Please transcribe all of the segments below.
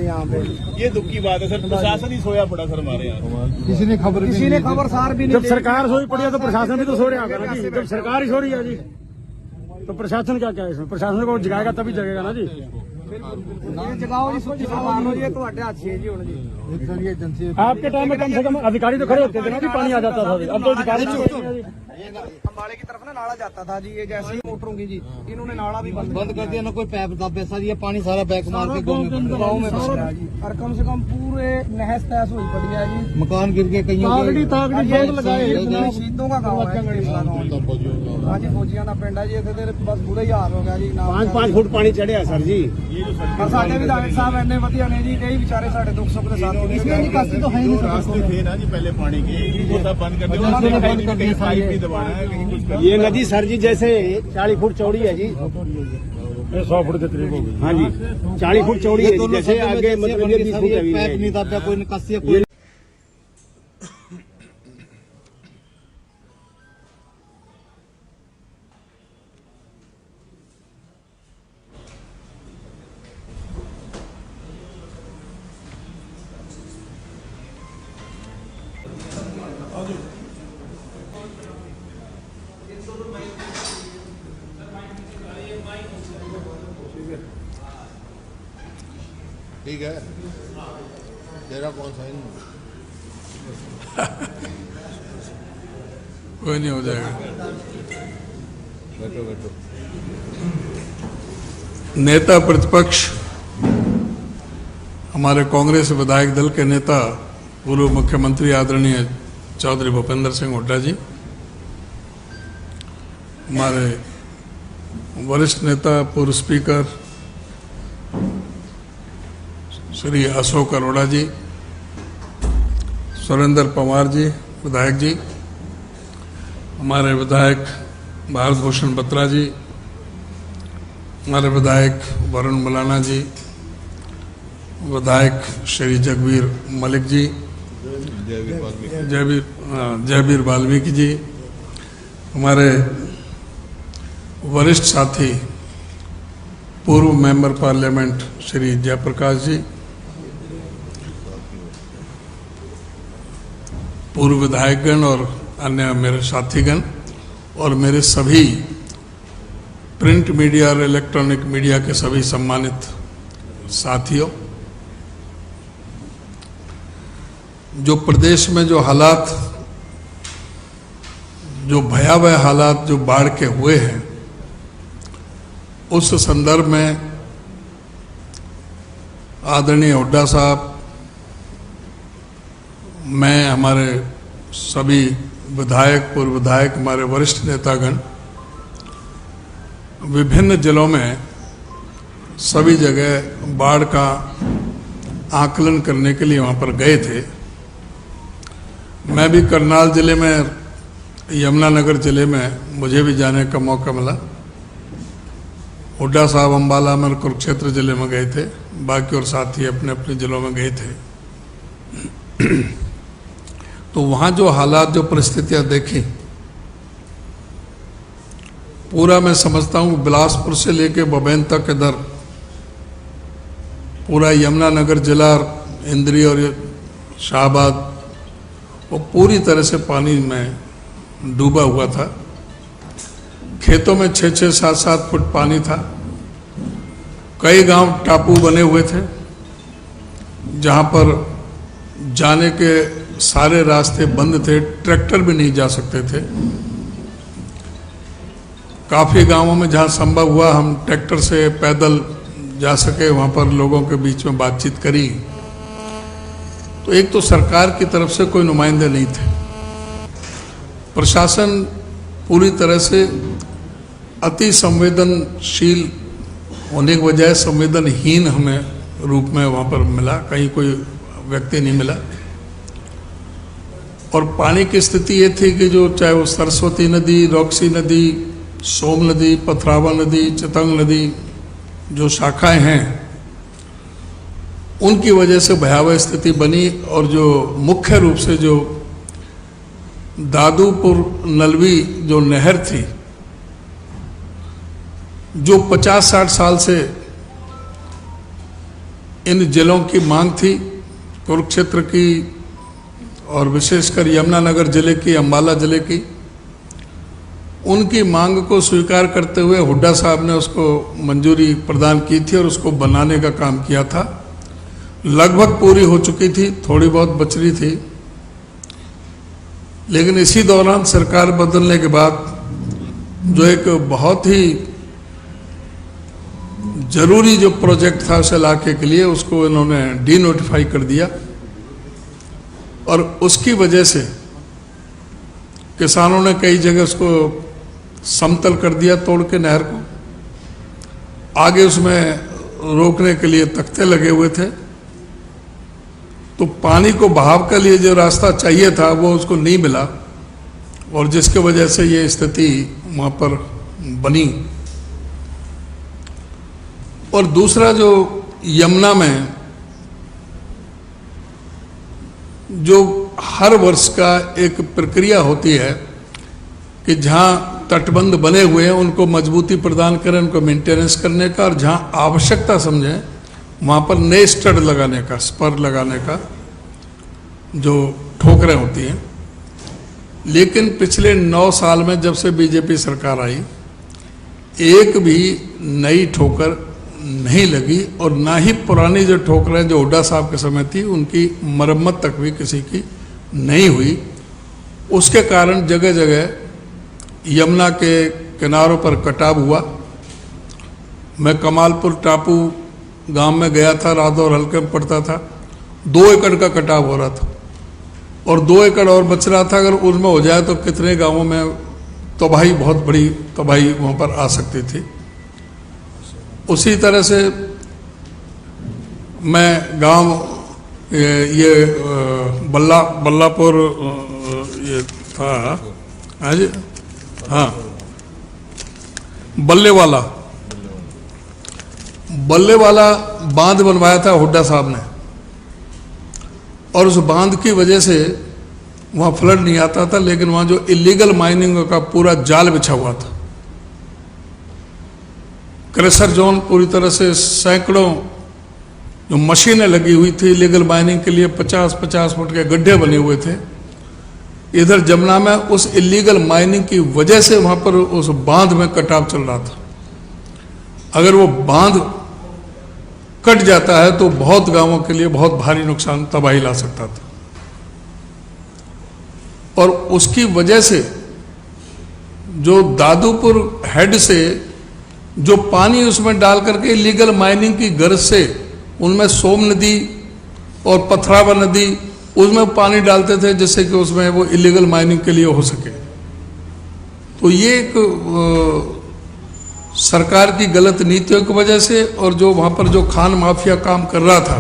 यहाँ पे ये दुख की बात है सर, प्रशासन ही सोया पड़ा सर हमारे यहाँ। किसी ने खबर सार भी नहीं। जब सरकार सोई पड़ी है तो प्रशासन भी तो सो रहा होगा ना जी। जब सरकार ही सो रही है जी तो प्रशासन क्या क्या है इसमें? प्रशासन को जगाएगा तभी जगेगा ना जी। जगाओ जी, सुची सरकार हो जी, ਤੁਹਾਡੇ ਹੱਥ 'ਚ ਹੈ ਜੀ ਹੁਣ ਜੀ। सर ये एजेंसी आपके टाइम में कम से कम अधिकारी तो खड़े होते थे ना जी, पानी आ जाता था। अब तो अधिकारी भी होते हैं जी। अंबाले की तरफ ना नाला जाता था जी, ये जैसे ही मोटर होंगी जी इन्होंने नाला भी बंद कर दिया ना, कोई पैप दाबे सर, ये पानी सारा बैक मार के गाँव में बस रहा है जी। और कम से कम पूरे नहस तहस हुई पड़ी है जी, मकान गिर के कई तागड़ी लगाए शहीदों का गाँव है। हाँ जी, फौजियों का पिंड है जी, इतने बस बुरा ही हाल हो गया जी। 5 फुट पानी चढ़िया सर जी। साढ़े विधायक साहब इन्ने वधिया ने जी, कई बेचारे साढ़े दुख सुख के साथ इसमें निकासी तो है ही नहीं। रास्ते थे ना जी पहले पानी के, वो सब बंद कर दिया, कहीं पाइप नहीं दबाना है, कहीं कुछ करना। ये नदी सर जी जैसे 40 फुट चौड़ी है जी, 100 फुट के करीब होगी। हाँ जी, 40 फुट चौड़ी है जी, जैसे आगे मतलब ये 20 फुट पैप नहीं दाबा, कोई निकासी है। ठीक है, तेरा कौन सा कोई नहीं, हो जाएगा। बैठो बैठो। नेता प्रतिपक्ष हमारे कांग्रेस विधायक दल के नेता पूर्व मुख्यमंत्री आदरणीय चौधरी भूपेंद्र सिंह हुड्डा जी, हमारे वरिष्ठ नेता पूर्व स्पीकर श्री अशोक अरोड़ा जी, सुरेंद्र पवार जी विधायक जी, हमारे विधायक भारत भूषण बत्रा जी, हमारे विधायक वरुण मलाना जी, विधायक श्री जगबीर मलिक जी, जयवीर वाल्मीकि जी, हमारे वरिष्ठ साथी पूर्व मेंबर पार्लियामेंट श्री जयप्रकाश जी, पूर्व विधायकगण और अन्य मेरे साथीगण, और मेरे सभी प्रिंट मीडिया और इलेक्ट्रॉनिक मीडिया के सभी सम्मानित साथियों, जो प्रदेश में जो हालात, जो भयावह हालात जो बाढ़ के हुए हैं, उस संदर्भ में आदरणीय हुड्डा साहब, मैं, हमारे सभी विधायक पूर्व विधायक, हमारे वरिष्ठ नेतागण विभिन्न जिलों में सभी जगह बाढ़ का आकलन करने के लिए वहाँ पर गए थे। मैं भी करनाल जिले में, यमुनानगर जिले में मुझे भी जाने का मौका मिला। हुड्डा साहब अम्बाला में, कुरुक्षेत्र जिले में गए थे, बाकी और साथी अपने अपने जिलों में गए थे। तो वहाँ जो हालात, जो परिस्थितियाँ देखी, पूरा मैं समझता हूँ बिलासपुर से लेके बबैन तक इधर पूरा यमुनानगर जिला, इंद्री और शाहबाद, वो पूरी तरह से पानी में डूबा हुआ था। खेतों में 6-6, 7-7 फुट पानी था। कई गांव टापू बने हुए थे जहां पर जाने के सारे रास्ते बंद थे, ट्रैक्टर भी नहीं जा सकते थे। काफ़ी गांवों में जहां संभव हुआ हम ट्रैक्टर से पैदल जा सके, वहां पर लोगों के बीच में बातचीत करी। तो एक तो सरकार की तरफ से कोई नुमाइंदे नहीं थे, प्रशासन पूरी तरह से अति संवेदनशील होने की बजाय संवेदनहीन हमें रूप में वहाँ पर मिला, कहीं कोई व्यक्ति नहीं मिला। और पानी की स्थिति ये थी कि जो चाहे वो सरस्वती नदी, रॉक्सी नदी, सोम नदी, पथरावा नदी, चितंग नदी, जो शाखाएं हैं, उनकी वजह से भयावह स्थिति बनी। और जो मुख्य रूप से जो दादूपुर नलवी जो नहर थी, जो 50-60 साल से इन जिलों की मांग थी, कुरुक्षेत्र की और विशेषकर यमुनानगर जिले की, अंबाला जिले की, उनकी मांग को स्वीकार करते हुए हुड्डा साहब ने उसको मंजूरी प्रदान की थी और उसको बनाने का काम किया था। लगभग पूरी हो चुकी थी, थोड़ी बहुत बच रही थी, लेकिन इसी दौरान सरकार बदलने के बाद जो एक बहुत ही जरूरी जो प्रोजेक्ट था उस इलाके के लिए, उसको इन्होंने डी नोटिफाई कर दिया और उसकी वजह से किसानों ने कई जगह उसको समतल कर दिया, तोड़ के नहर को। आगे उसमें रोकने के लिए तख्ते लगे हुए थे, तो पानी को बहाव के लिए जो रास्ता चाहिए था वो उसको नहीं मिला और जिसके वजह से ये स्थिति वहाँ पर बनी। और दूसरा, जो यमुना में जो हर वर्ष का एक प्रक्रिया होती है कि जहाँ तटबंध बने हुए हैं उनको मजबूती प्रदान करें, उनको मेंटेनेंस करने का, और जहाँ आवश्यकता समझें वहाँ पर नए स्टड लगाने का, स्पर लगाने का, जो ठोकरें होती हैं। लेकिन पिछले 9 साल में जब से बीजेपी सरकार आई, एक भी नई ठोकर नहीं लगी और ना ही पुरानी जो ठोकरें जो हुड्डा साहब के समय थी उनकी मरम्मत तक भी किसी की नहीं हुई। उसके कारण जगह जगह यमुना के किनारों पर कटाव हुआ। मैं कमालपुर टापू गांव में गया था, रादौर हल्के में पड़ता था, 2 एकड़ का कटाव हो रहा था और 2 एकड़ और बच रहा था। अगर उसमें हो जाए तो कितने गांवों में तबाही, बहुत बड़ी तबाही वहाँ पर आ सकती थी। उसी तरह से मैं गांव ये बल्लापुर ये था, हाँ जी, हाँ, बल्लेवाला बांध बनवाया था हुड्डा साहब ने और उस बांध की वजह से वहाँ फ्लड नहीं आता था, लेकिन वहाँ जो इलीगल माइनिंग का पूरा जाल बिछा हुआ था। क्रेशर जोन पूरी तरह से सैकड़ों जो मशीनें लगी हुई थी इलीगल माइनिंग के लिए, 50-50 फुट के गड्ढे बने हुए थे। इधर जमुना में उस इलीगल माइनिंग की वजह से वहाँ पर उस बांध में कटाव चल रहा था। अगर वो बांध कट जाता है तो बहुत गांवों के लिए बहुत भारी नुकसान, तबाही ला सकता था। और उसकी वजह से जो दादूपुर हेड से जो पानी उसमें डाल करके इलीगल माइनिंग की गर्ज से उनमें सोम नदी और पथरावा नदी, उसमें पानी डालते थे जिससे कि उसमें वो इलीगल माइनिंग के लिए हो सके। तो ये एक सरकार की गलत नीतियों की वजह से और जो वहाँ पर जो खान माफिया काम कर रहा था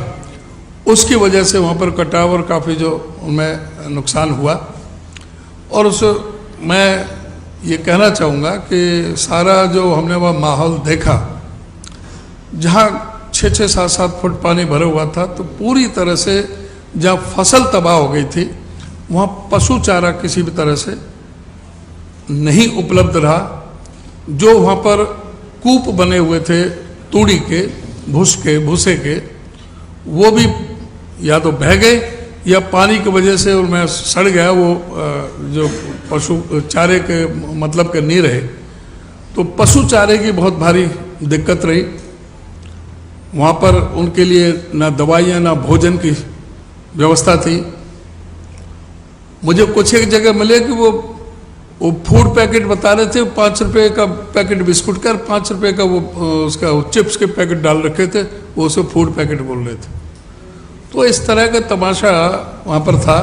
उसकी वजह से वहाँ पर कटाव और काफ़ी जो उनमें नुकसान हुआ। और उस मैं ये कहना चाहूँगा कि सारा जो हमने वह माहौल देखा, जहाँ 6-6, 7-7 फुट पानी भरा हुआ था, तो पूरी तरह से जहाँ फसल तबाह हो गई थी वहाँ पशु चारा किसी भी तरह से नहीं उपलब्ध रहा। जो वहाँ पर कूप बने हुए थे तूड़ी के, भूसे के, वो भी या तो बह गए या पानी की वजह से उनमें सड़ गया, वो जो पशु चारे के मतलब के नहीं रहे। तो पशु चारे की बहुत भारी दिक्कत रही। वहाँ पर उनके लिए ना दवाइयाँ ना भोजन की व्यवस्था थी। मुझे कुछ एक जगह मिले कि वो फूड पैकेट बता रहे थे, 5 रुपये का पैकेट बिस्कुट का, 5 रुपये का वो उसका चिप्स के पैकेट डाल रखे थे, वो उसे फूड पैकेट बोल रहे थे। तो इस तरह का तमाशा वहाँ पर था।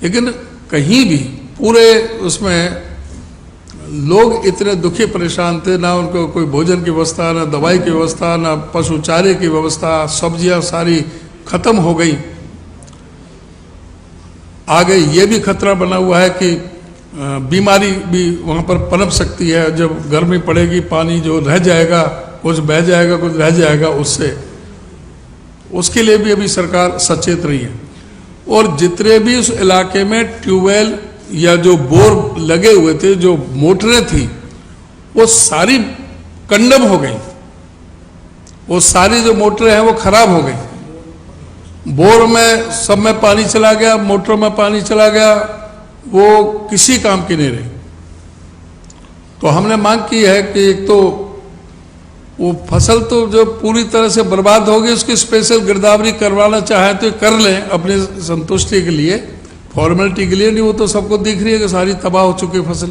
लेकिन कहीं भी पूरे उसमें लोग इतने दुखी परेशान थे, ना उनको कोई भोजन की व्यवस्था, ना दवाई की व्यवस्था, ना पशु चारे की व्यवस्था, सब्जियां सारी खत्म हो गई। आगे ये भी खतरा बना हुआ है कि बीमारी भी वहाँ पर पनप सकती है। जब गर्मी पड़ेगी, पानी जो रह जाएगा, कुछ बह जाएगा, कुछ रह जाएगा, उसके लिए भी अभी सरकार सचेत रही है। और जितने भी उस इलाके में ट्यूबवेल या जो बोर लगे हुए थे, जो मोटरें थी, वो सारी कंडम हो गई, वो सारी जो मोटरें हैं वो खराब हो गई। बोर में सब में पानी चला गया, मोटर में पानी चला गया, वो किसी काम की नहीं रही। तो हमने मांग की है कि एक तो वो फसल तो जो पूरी तरह से बर्बाद होगी उसकी स्पेशल गिरदावरी करवाना चाहे तो कर लें अपनी संतुष्टि के लिए, फॉर्मेलिटी के लिए, नहीं वो तो सबको दिख रही है कि सारी तबाह हो चुकी फसल।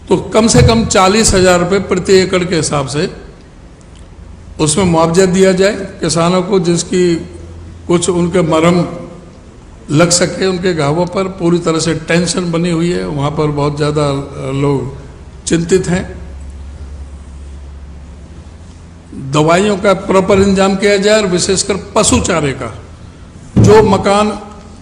तो कम से कम 40,000 रुपये प्रति एकड़ के हिसाब से उसमें मुआवजा दिया जाए किसानों को, जिसकी कुछ उनके मरहम लग सके उनके घावों पर। पूरी तरह से टेंशन बनी हुई है, वहाँ पर बहुत ज़्यादा लोग चिंतित हैं। दवाइयों का प्रॉपर इंतजाम किया जाए और विशेषकर पशु चारे का, जो मकान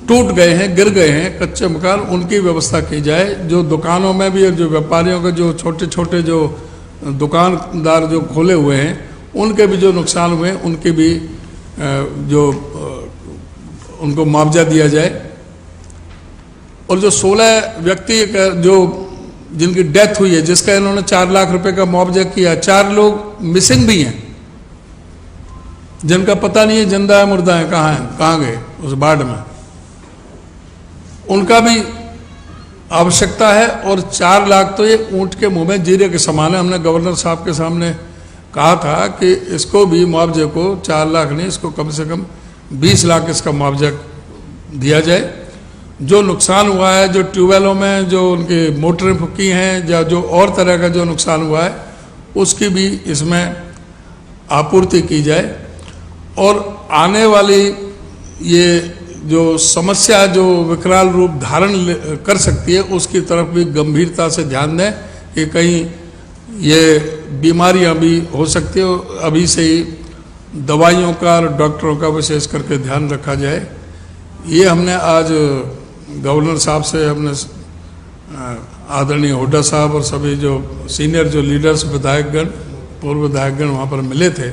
टूट गए हैं, गिर गए हैं, कच्चे मकान, उनकी व्यवस्था की जाए। जो दुकानों में भी, जो व्यापारियों के जो छोटे छोटे जो दुकानदार जो खोले हुए हैं, उनके भी जो नुकसान हुए हैं, उनके भी जो उनको मुआवजा दिया जाए। और जो 16 व्यक्ति जो जिनकी डेथ हुई है, जिसका इन्होंने 4 लाख रुपए का मुआवजा किया, 4 लोग मिसिंग भी हैं, जिनका पता नहीं है जिंदा है मुर्दा है, कहाँ गए उस बाढ़ में, उनका भी आवश्यकता है। और 4 लाख तो ये ऊंट के मुंह में जीरे के समान है। हमने गवर्नर साहब के सामने कहा था कि इसको भी मुआवजे को 4 लाख नहीं, इसको कम से कम 20 लाख इसका मुआवजा दिया जाए। जो नुकसान हुआ है, जो ट्यूबवेलों में जो उनकी मोटरें फूकी हैं या जो और तरह का जो नुकसान हुआ है, उसकी भी इसमें आपूर्ति की जाए। और आने वाली ये जो समस्या जो विकराल रूप धारण कर सकती है, उसकी तरफ भी गंभीरता से ध्यान दें कि कहीं ये बीमारियां भी हो सकती है। अभी से ही दवाइयों का और डॉक्टरों का विशेष करके ध्यान रखा जाए। ये हमने आज गवर्नर साहब से, हमने आदरणीय हुड्डा साहब और सभी जो सीनियर जो लीडर्स विधायकगण, पूर्व विधायकगण वहाँ पर मिले थे,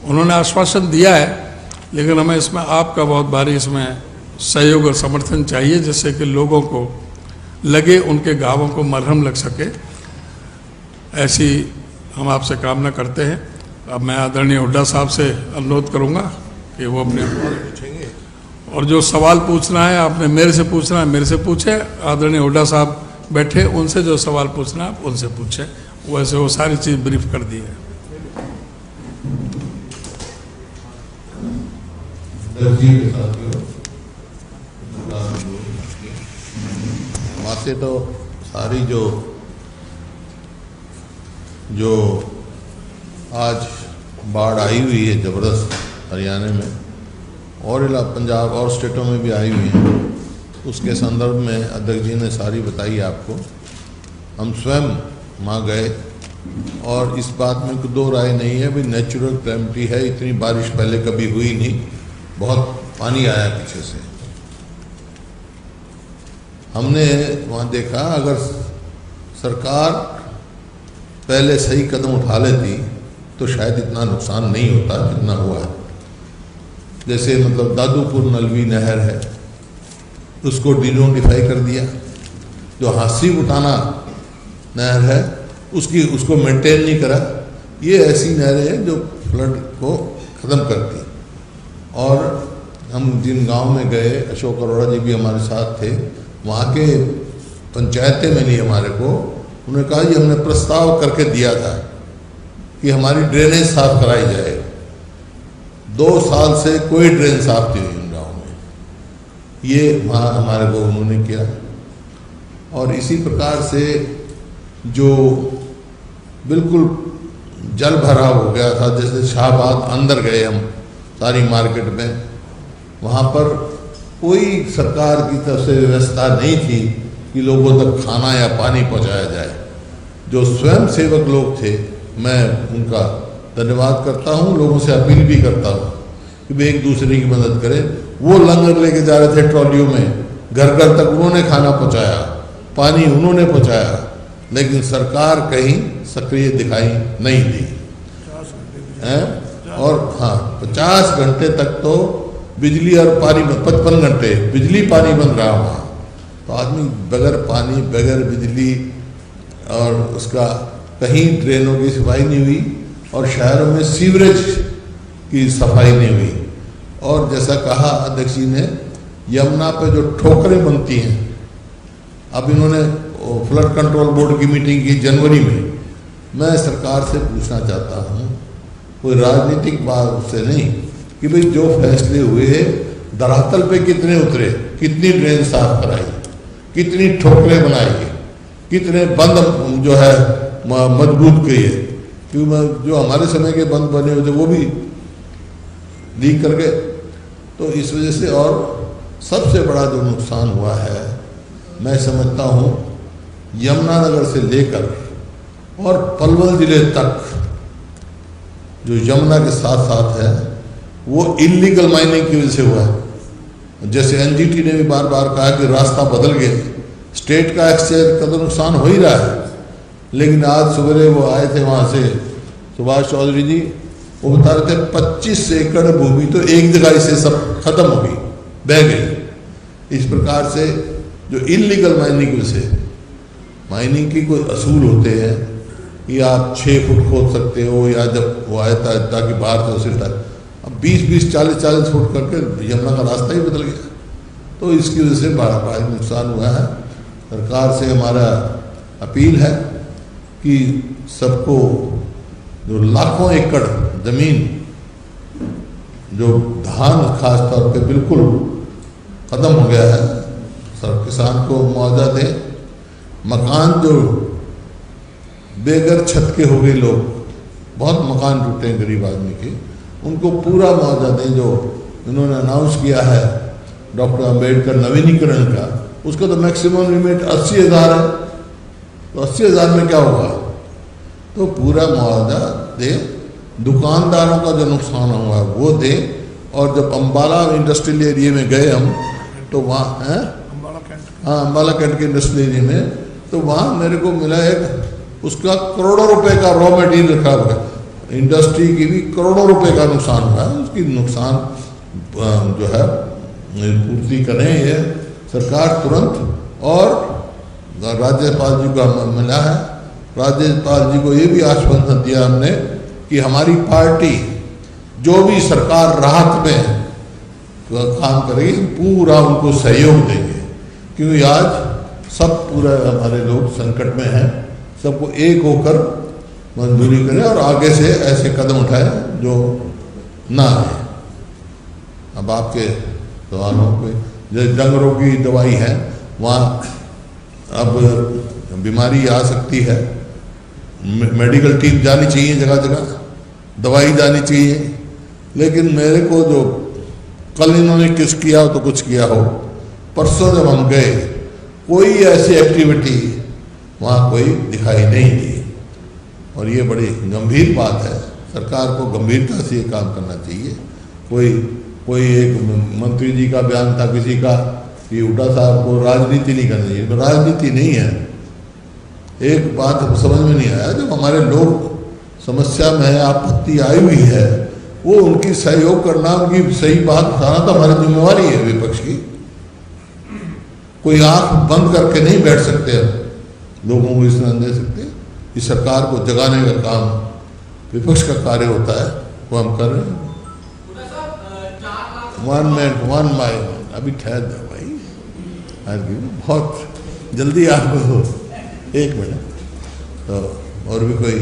उन्होंने आश्वासन दिया है। लेकिन हमें इसमें आपका बहुत भारी इसमें सहयोग और समर्थन चाहिए, जिससे कि लोगों को लगे, उनके घावों को मरहम लग सके। ऐसी हम आपसे कामना करते हैं। अब मैं आदरणीय हुड्डा साहब से अनुरोध करूंगा कि वो अपने और जो सवाल पूछना है आपने मेरे से पूछना है, मेरे से पूछे। आदरणीय हुड्डा साहब बैठे, उनसे जो सवाल पूछना है आप उनसे पूछे। वैसे वो सारी चीज़ ब्रीफ कर दी है। बातें तो सारी जो आज बाढ़ आई हुई है ज़बरदस्त हरियाणा में और पंजाब और स्टेटों में भी आई हुई हैं, उसके संदर्भ में अध्यक्ष जी ने सारी बताई आपको। हम स्वयं वहाँ गए और इस बात में कोई दो राय नहीं है, भाई नेचुरल कैलेमिटी है, इतनी बारिश पहले कभी हुई नहीं, बहुत पानी आया पीछे से। हमने वहाँ देखा अगर सरकार पहले सही कदम उठा लेती तो शायद इतना नुकसान नहीं होता जितना हुआ है। जैसे मतलब दादूपुर नलवी नहर है, उसको डिनोटिफाई कर दिया। जो हासी उठाना नहर है उसको मेंटेन नहीं करा। ये ऐसी नहरें हैं जो फ्लड को ख़त्म करती। और हम जिन गांव में गए, अशोक अरोड़ा जी भी हमारे साथ थे, वहाँ के पंचायतें मिली हमारे को। उन्होंने कहा जी हमने प्रस्ताव करके दिया था कि हमारी ड्रेनेज साफ कराई जाए। 2 साल से कोई ड्रेन साफ नहीं हुई उन गाँव में, ये वहाँ हमारे को उन्होंने किया। और इसी प्रकार से जो बिल्कुल जल भराव हो गया था, जैसे शाहबाद अंदर गए हम सारी मार्केट में, वहाँ पर कोई सरकार की तरफ से व्यवस्था नहीं थी कि लोगों तक खाना या पानी पहुँचाया जाए। जो स्वयं सेवक लोग थे, मैं उनका धन्यवाद करता हूँ, लोगों से अपील भी करता हूँ कि वे एक दूसरे की मदद करें। वो लंगर लेके जा रहे थे ट्रॉलियों में, घर घर तक उन्होंने खाना पहुँचाया, पानी उन्होंने पहुँचाया, लेकिन सरकार कहीं सक्रिय दिखाई नहीं दी है। और हाँ, 50 घंटे तक तो बिजली और पानी, 55 घंटे बिजली पानी बंद रहा वहाँ। तो आदमी बगैर पानी, बगैर बिजली और उसका कहीं ड्रेनों की सफाई नहीं हुई और शहरों में सीवरेज की सफाई नहीं हुई। और जैसा कहा अध्यक्ष जी ने, यमुना पे जो ठोकरें बनती हैं, अब इन्होंने फ्लड कंट्रोल बोर्ड की मीटिंग की जनवरी में। मैं सरकार से पूछना चाहता हूँ, कोई राजनीतिक बात से नहीं, कि भाई जो फैसले हुए धरातल पे कितने उतरे, कितनी ड्रेन साफ कराई, कितनी ठोकरें बनाई, कितने बंद जो है मजबूत किए, क्योंकि जो हमारे समय के बंद बने हुए थे वो भी लीक कर गए। तो इस वजह से, और सबसे बड़ा जो नुकसान हुआ है, मैं समझता हूँ यमुनानगर से लेकर और पलवल जिले तक जो यमुना के साथ साथ है, वो इलीगल माइनिंग की वजह से हुआ है। जैसे एनजीटी ने भी बार बार कहा कि रास्ता बदल गया, स्टेट का एक्सचेंज का तो नुकसान हो ही रहा है। लेकिन आज सवेरे वो आए थे वहाँ से सुभाष चौधरी जी, वो बता रहे थे 25 एकड़ भूमि तो एक जगह से सब खत्म हो गई, बह गई। इस प्रकार से जो इलीगल माइनिंग की वजह से, माइनिंग की कोई असूल होते हैं कि आप 6 फुट खोद सकते हो, या जब वो आया था ताकि बाहर से उसे अब 20-20, 40-40 फुट करके यमुना का रास्ता ही बदल गया। तो इसकी वजह से बड़ा भारी नुकसान हुआ है। सरकार से हमारा अपील है कि सबको जो लाखों एकड़ जमीन, जो धान खास तौर पे बिल्कुल खत्म हो गया है, सब किसान को मुआवजा दें। मकान जो बेघर छत के हो गए लोग, बहुत मकान टूटे हैं गरीब आदमी के, उनको पूरा मुआवजा दें। जो इन्होंने अनाउंस किया है डॉक्टर अंबेडकर नवीनीकरण का, उसका तो मैक्सिमम लिमिट 80,000 है, तो 80,000 में क्या होगा? तो पूरा मुआवजा दे, दुकानदारों का जो नुकसान हुआ है वो दे। और जब अम्बाला इंडस्ट्रियल एरिया में गए हम, तो वहाँ है अम्बाला कैंट के इंडस्ट्रियल एरिया में, तो वहाँ मेरे को मिला एक उसका करोड़ों रुपए का रॉ मटेरियल रखा हुआ है। इंडस्ट्री की भी करोड़ों रुपए का नुकसान हुआ है। उसकी नुकसान जो है पूर्ति करें ये सरकार तुरंत। और राज्यपाल जी को मिला है, राज्यपाल जी को ये भी आश्वासन दिया हमने कि हमारी पार्टी जो भी सरकार राहत में काम करेगी, पूरा उनको सहयोग देंगे। क्योंकि आज सब पूरा हमारे लोग संकट में हैं, सबको एक होकर मंजूरी करें और आगे से ऐसे कदम उठाएं जो ना आए। अब आपके सवालों पे, जैसे डंगरों की दवाई है, वहाँ अब बीमारी आ सकती है, मेडिकल टीम जानी चाहिए, जगह जगह दवाई जानी चाहिए। लेकिन मेरे को जो कल इन्होंने किस किया हो तो कुछ किया हो, परसों जब हम गए कोई ऐसी एक्टिविटी वहाँ कोई दिखाई नहीं दी। और ये बड़ी गंभीर बात है, सरकार को गंभीरता से ये काम करना चाहिए। कोई एक मंत्री जी का बयान था किसी का कि हुड्डा साहब को राजनीति नहीं करनी चाहिए, राजनीति नहीं है। एक बात समझ में नहीं आया, जब हमारे लोग समस्या में है, आपत्ति आई हुई है, वो उनकी सहयोग करना, उनकी सही बात बताना तो हमारी जिम्मेवारी है विपक्ष की। कोई आंख बंद करके नहीं बैठ सकते, लोगों को इस तरह दे सकते। इस सरकार को जगाने का काम विपक्ष का कार्य होता है, वो हम कर रहे हैं। 1 मिनट 1 माइल अभी ठहर जाओ भाई, बहुत जल्दी आपको 1 मिनट। तो और भी कोई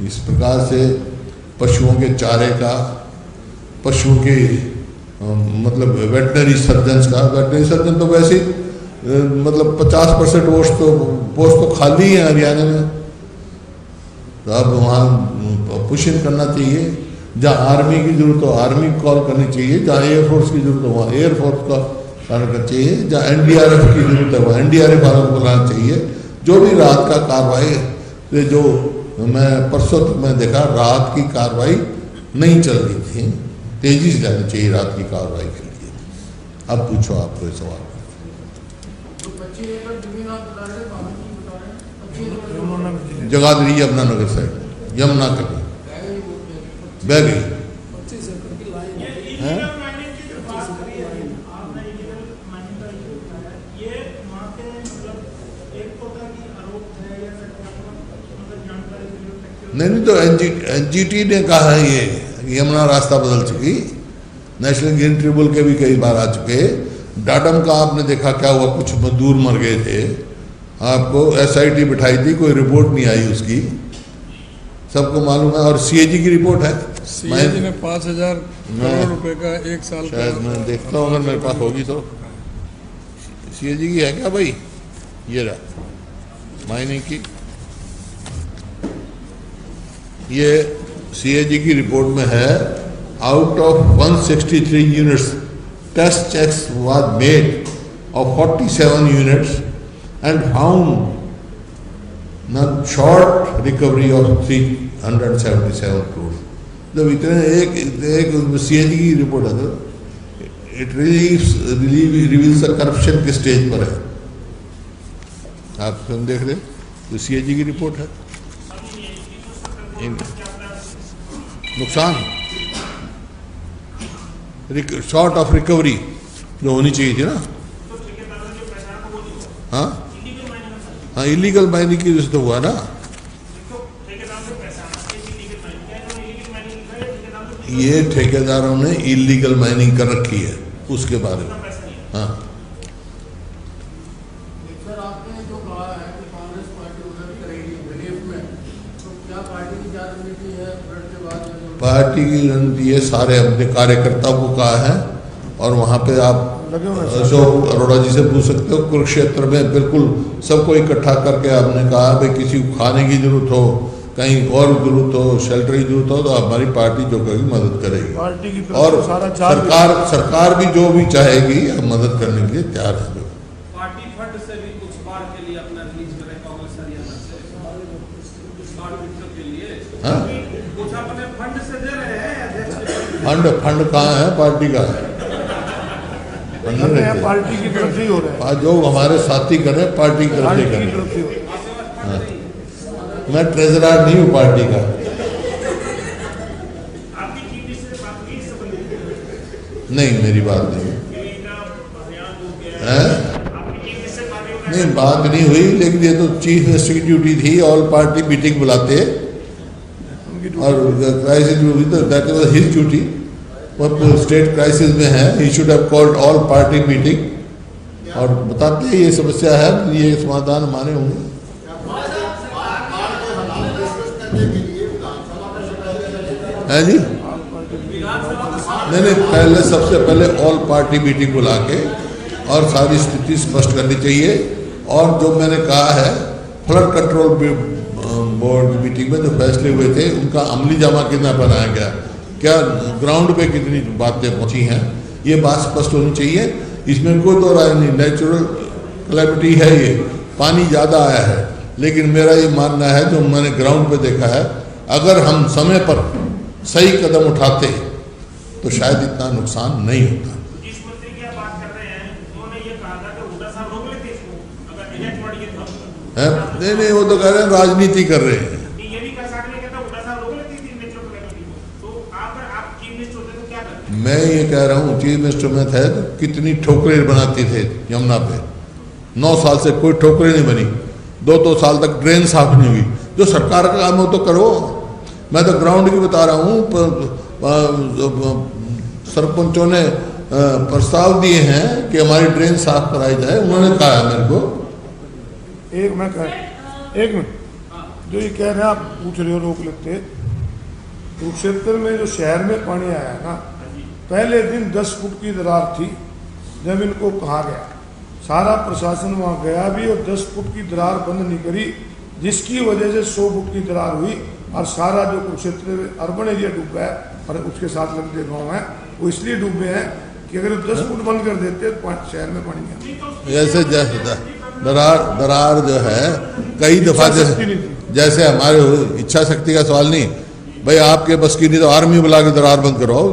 इस प्रकार से पशुओं के चारे का, पशुओं के मतलब वेटनरी सर्जन तो वैसे मतलब 50% पोस्ट तो खाली है हरियाणा में। तो अब वहाँ पुशिंग करना चाहिए, जहाँ आर्मी की जरूरत हो आर्मी कॉल करनी चाहिए, जहाँ एयरफोर्स की जरूरत हो वहाँ एयरफोर्स का करना चाहिए, जहाँ एनडीआरएफ की जरूरत है वहाँ एनडीआरएफ वालों को बुलाना चाहिए। जो भी राहत का कार्रवाई से, जो मैं परसों तक मैं देखा राहत की कार्रवाई नहीं चल रही थी, तेजी से जानी चाहिए राहत की कार्रवाई के लिए। अब पूछो आप कोई सवाल। जगाधरी यमुनानगर साइड, यमुना कभी बह गई है। नहीं तो एनजीटी ने कहा है ये यमुना रास्ता बदल चुकी, नेशनल ग्रीन ट्रिब्यूनल के भी कई बार आ चुके। डाडम का आपने देखा क्या हुआ, कुछ मजदूर मर गए थे, आपको एसआईटी बिठाई थी, कोई रिपोर्ट नहीं आई उसकी, सबको मालूम है। और सीएजी की रिपोर्ट है, सीएजी ने 5,000 करोड़ रुपए का एक साल का, शायद मैं देखता हूँ अगर मेरे पास होगी तो। सीएजी की है क्या भाई, ये रहा माइनिंग की, ये सीएजी की रिपोर्ट में है। Out of 163 units test checks was made of 47 units and found short recovery of 377 crore. जब इतने एक सीएजी की रिपोर्ट है तो इट रिवील्स करप्शन के स्टेज पर है। आप हम देख रहे तो सीएजी की रिपोर्ट है। नुकसान शॉर्ट ऑफ रिकवरी जो होनी चाहिए थी ना, हाँ हाँ, इलीगल माइनिंग की वजह से तो हुआ ना। ये ठेकेदारों ने इलीगल माइनिंग कर रखी है, उसके बारे में। हाँ, सर आपने जो कहा है कि कांग्रेस पार्टी उधर भी करेगी रिलीफ में, तो क्या पार्टी की क्या रणनीति है फ्लड के बाद? पार्टी की रणनीति है, सारे अपने कार्यकर्ताओं को कहा है, और वहाँ पे आप अशोक अरोड़ा जी से पूछ सकते हो। कुरुक्षेत्र में बिल्कुल सबको इकट्ठा करके आपने कहा भाई किसी को खाने की जरूरत हो, कहीं और जरूरत हो, शेल्टर की जरूरत हो, तो हमारी पार्टी जो कहेगी मदद करेगी। पार्टी की और सरकार भी जो भी चाहेगी हम मदद करने के लिए तैयार है। पार्टी फंड से भी कुछ बार के लिए अपना रिलीज करें कांग्रेस हरियाणा से के लिए, कुछ अपने फंड से दे रहे हैं। फंड कहाँ है, पार्टी का है, पार्टी की तरफ से ही हो रहा है, जो हमारे साथी करें पार्टी की तरफ से करें। मैं ट्रेजरर नहीं हूँ पार्टी का। नहीं, मेरी बात नहीं है, नहीं बात नहीं हुई, लेकिन ये तो चीफ मिनिस्टर की ड्यूटी थी, ऑल पार्टी मीटिंग बुलाते, और क्राइसिस में हुई तो दैट वाज हिज ड्यूटी। वो स्टेट क्राइसिस में है, he should have called all party meeting और बताते हैं ये समस्या है, ये समाधान माने होंगे। है जी, नहीं, पहले सबसे पहले ऑल पार्टी मीटिंग बुला के और सारी स्थिति स्पष्ट करनी चाहिए। और जो मैंने कहा है फ्लड कंट्रोल बोर्ड की मीटिंग में जो फैसले हुए थे उनका अमली जामा कितना बनाया गया, क्या ग्राउंड पे कितनी बातें पहुंची हैं, ये बात स्पष्ट होनी चाहिए। इसमें कोई तो राय नहीं, नेचुरल कैलेमिटी है, ये पानी ज़्यादा आया है, लेकिन मेरा ये मानना है जो मैंने ग्राउंड पे देखा है, अगर हम समय पर सही कदम उठाते तो शायद इतना नुकसान नहीं होता। जिस मंत्री की आप बात कर रहे हैं उन्होंने ये कहा था कि हुड्डा साहब रोक लेते इसको अगर इलेक्ट बढ़ गए तो। नहीं, वो तो कह रहे हैं राजनीति कर रहे हैं। ये भी कर सकते हैं, कहता हुड्डा साहब रोक लेती थी नेचुरल कैलेमिटी को, तो आप चीफ मिनिस्टर होते तो क्या करते? मैं ये कह रहा हूँ चीफ मिनिस्टर में थे तो कितनी ठोकरें बनाते थे यमुना पे, 9 साल से कोई ठोकरें नहीं बनी, 2 साल तक ड्रेन साफ नहीं हुई। जो सरकार का काम हो तो करो, मैं तो ग्राउंड की बता रहा हूँ। सरपंचों ने प्रस्ताव दिए हैं कि हमारी ड्रेन साफ कराई जाए, उन्होंने कहा मेरे को। एक मिनट, जो ये कह रहे हैं आप पूछ रहे हो रोक लेते, कुरुक्षेत्र में जो शहर में पानी आया ना, पहले दिन 10 फुट की दरार थी। जब इनको कहा गया, सारा प्रशासन वहाँ गया भी और 10 फुट की दरार बंद नहीं करी, जिसकी वजह से 100 फुट की दरार हुई और सारा जो कुरुक्षेत्र अर्बन एरिया डूबा है और उसके साथ लगते गाँव हैं वो इसलिए डूबे हैं कि अगर 10 फुट बंद कर देते तो शहर में पानी नहीं आता। जैसे दरार जो है कई दफा जैसे हमारे इच्छा शक्ति का सवाल नहीं भाई, आपके बस की नहीं तो आर्मी बुला के दरार बंद करवाओ,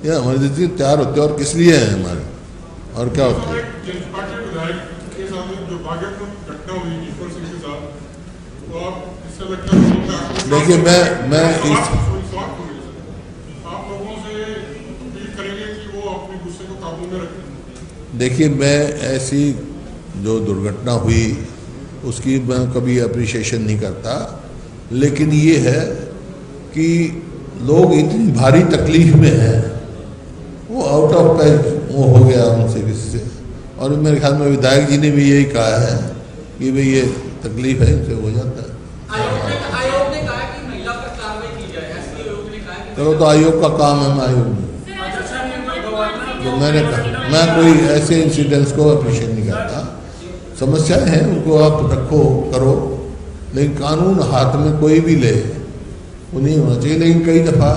ये हमारी तैयार होते हैं और किस लिए है हमारे, और क्या होता है। देखिए मैं इस देखिए मैं ऐसी जो दुर्घटना हुई उसकी मैं कभी अप्रिशिएशन नहीं करता, लेकिन ये है कि लोग इतनी भारी तकलीफ में हैं, वो आउट ऑफ पैच वो हो गया उनसे किसी से। और मेरे ख्याल में विधायक जी ने भी यही कहा है कि भाई ये तकलीफ है, इनसे हो जाता है। आयोग ने कहा कि महिला पर कार्रवाई की जाए, ऐसे आयोग ने कहा कि चलो तो आयोग का काम है, मैं आयोग में तो मैंने कहा मैं कोई ऐसे इंसिडेंट्स को अप्रिशिएट नहीं करता। समस्याएं हैं उनको आप रखो करो, लेकिन कानून हाथ में कोई भी ले वो नहीं होना चाहिए। लेकिन कई दफ़ा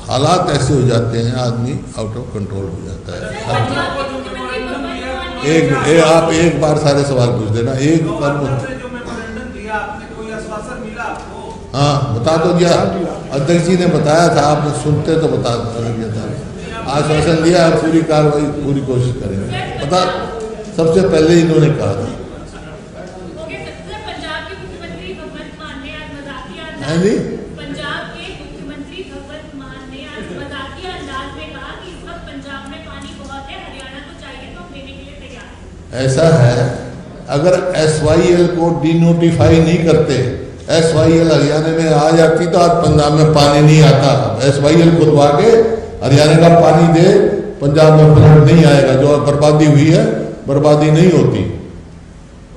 हालात ऐसे हो जाते हैं, आदमी आउट ऑफ कंट्रोल हो जाता है। आप एक बार सारे सवाल पूछ देना, एक बार हाँ बता तो दिया, अध्यक्ष जी ने बताया था, आपने सुनते तो बता दिया था, आश्वासन दिया, पूरी कार्रवाई पूरी कोशिश करेंगे। पता सबसे पहले इन्होंने कहा था। पंजाब के मुख्यमंत्री भगवंत मान ने आज मजाकिया अंदाज में कहा कि इस वक्त पंजाब में पानी बहुत है, हरियाणा को चाहिए तो हम देने के लिए तैयार हैं। ऐसा है, अगर SYL को डिनोटिफाई नहीं करते, SYL हरियाणा में आ जाती तो आज पंजाब में पानी नहीं आता। SYL खुदवा के हरियाणा का पानी दे, पंजाब में फ्लड नहीं आएगा। जो बर्बादी हुई है बर्बादी नहीं होती।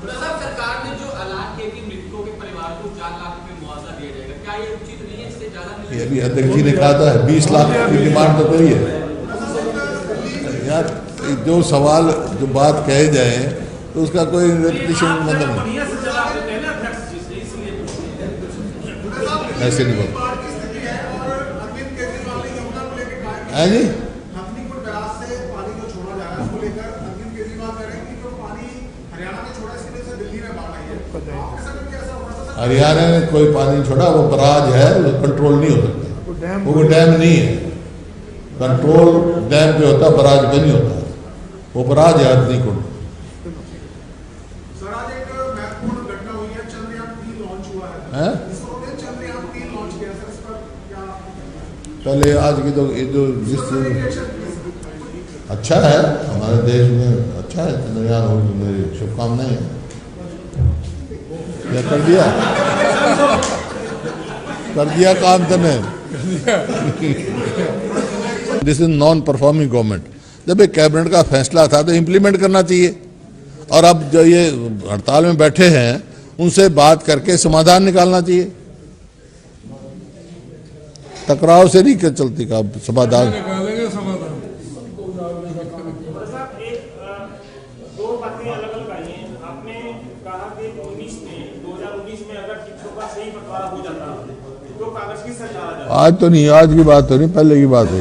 सरकार ने जो ऐलान किया कि मृतकों के परिवार को 4 लाख रुपए मुआवजा दिया जाएगा, क्या ये उचित नहीं है? इससे ज्यादा ये भी अध्यक्ष जी ने कहा था, 20 लाख की डिमांड तो कोई है यार। जो सवाल जो बात कहे जाए तो उसका कोई रेपिटेशन मतलब नहीं, ऐसे नहीं बोलते है जी। हरियाणा ने कोई पानी छोड़ा, वो बराज है, वो कंट्रोल नहीं हो सकता, वो डैम नहीं है। कंट्रोल डैम पे होता, बराज पे नहीं होता, वो बराज है आदमी को। पहले आज की तो ये जो जिस अच्छा है हमारे देश में, अच्छा है चंद्रयान हो, मेरी शुभकामनाएं हैं। क्या कर दिया काम तूने। This is non performing government. जब एक कैबिनेट का फैसला था तो इम्प्लीमेंट करना चाहिए। और अब जो ये हड़ताल में बैठे हैं उनसे बात करके समाधान निकालना चाहिए। टकराव से नहीं चलती का समाधान। निकालेंगे समाधान। दो बातें अलग अलग आई हैं। आपने कहा कि 2019 में अगर टिकटों का सही बंटवारा हो जाता तो कागज की सरकार आ जाती। आज तो नहीं, आज की बात तो नहीं, पहले की बात है।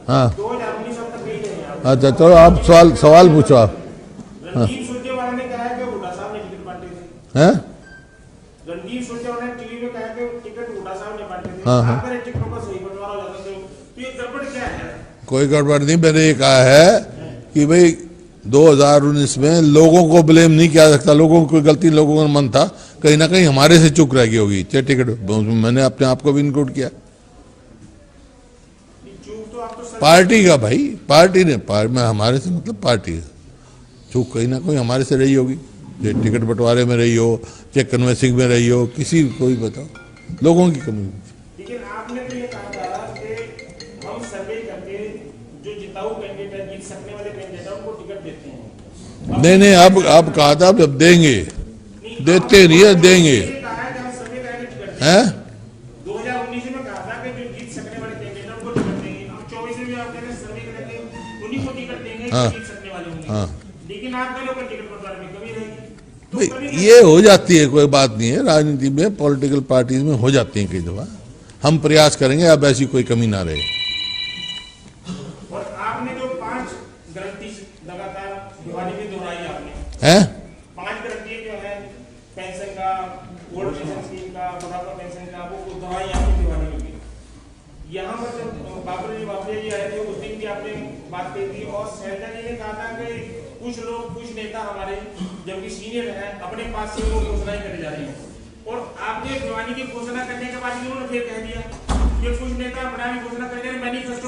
हाँ 2019 अब तक नहीं है। अच्छा चलो आप सवाल पूछो आप। रणदीप सुरजेवाला ने कहा है कि हुड्डा साहब ने टिकट बांटे थे। हैं? रणदीप सुरजेवाला ने टीवी में कहा कि टिकट हुड्डा साहब ने बांटे थे। हाँ, हाँ। अगर टिकटों का सही बंटवारा हो जाता तो ये गड़बड़ क्या है? कोई गड़बड़ नहीं। मैंने ये कहा है कि भाई 2019 में लोगों को ब्लेम नहीं किया सकता। लोगों को कोई गलती, लोगों का मन था, कहीं ना कहीं हमारे से चूक रह गई होगी। चाहे टिकट मैंने अपने आप को भी इंक्लूड किया। पार्टी का भाई, पार्टी ने में हमारे से मतलब पार्टी है, चूक कहीं ना कोई हमारे से रही होगी। चाहे टिकट बंटवारे में रही हो, चाहे कन्वेंसिंग में रही हो, किसी कोई बताओ, लोगों की कमी। लेकिन आपने तो ये कहा था कि हम सर्वे करके जो जिताऊ कैंडिडेट है, जीत सकने वाले कैंडिडेट है, उनको टिकट देते हैं। नहीं अब कहा था अब देंगे, देते नहीं है, देंगे। हैं? 2019 में कहा था कि जो जीत सकने वाले कैंडिडेट है, उनको टिकट देंगे। अब 24 में आप कहते हैं सर्वे करके उन्हीं को टिकट देंगे जो जीत सकने वाले होंगे। हाँ। लेकिन आपके लोग टिकट बंटवारे में कमी रहेगी। भाई ये हो जाती है, कोई बात नहीं है। राजनीति में, पॉलिटिकल पार्टीज में हो जाती है कई दफा। हम प्रयास करेंगे अब ऐसी कोई कमी ना रहे। और आपने जो 5 गारंटी लगातार दिवाली में दोहराई आपने हैं? 5 गारंटी जो है, पेंशन का, ओल्ड पेंशन स्कीम का, बुढ़ापा पेंशन का, वो दोहराई आपने दिवाली में की। यहाँ पर जब बाबू जी आए थे उस दिन भी आपने बात कही थी। और सहजा जी ने कहा था कि कुछ लोग, कुछ नेता हमारे जबकि सीनियर है, अपने पास से वो घोषणाएं करे जा रहे हैं। और आपने दिवाली की घोषणा करने के बाद उन्होंने फिर कह दिया कि कुछ नेता अपना भी घोषणा कर रहे हैं, मैनिफेस्टो।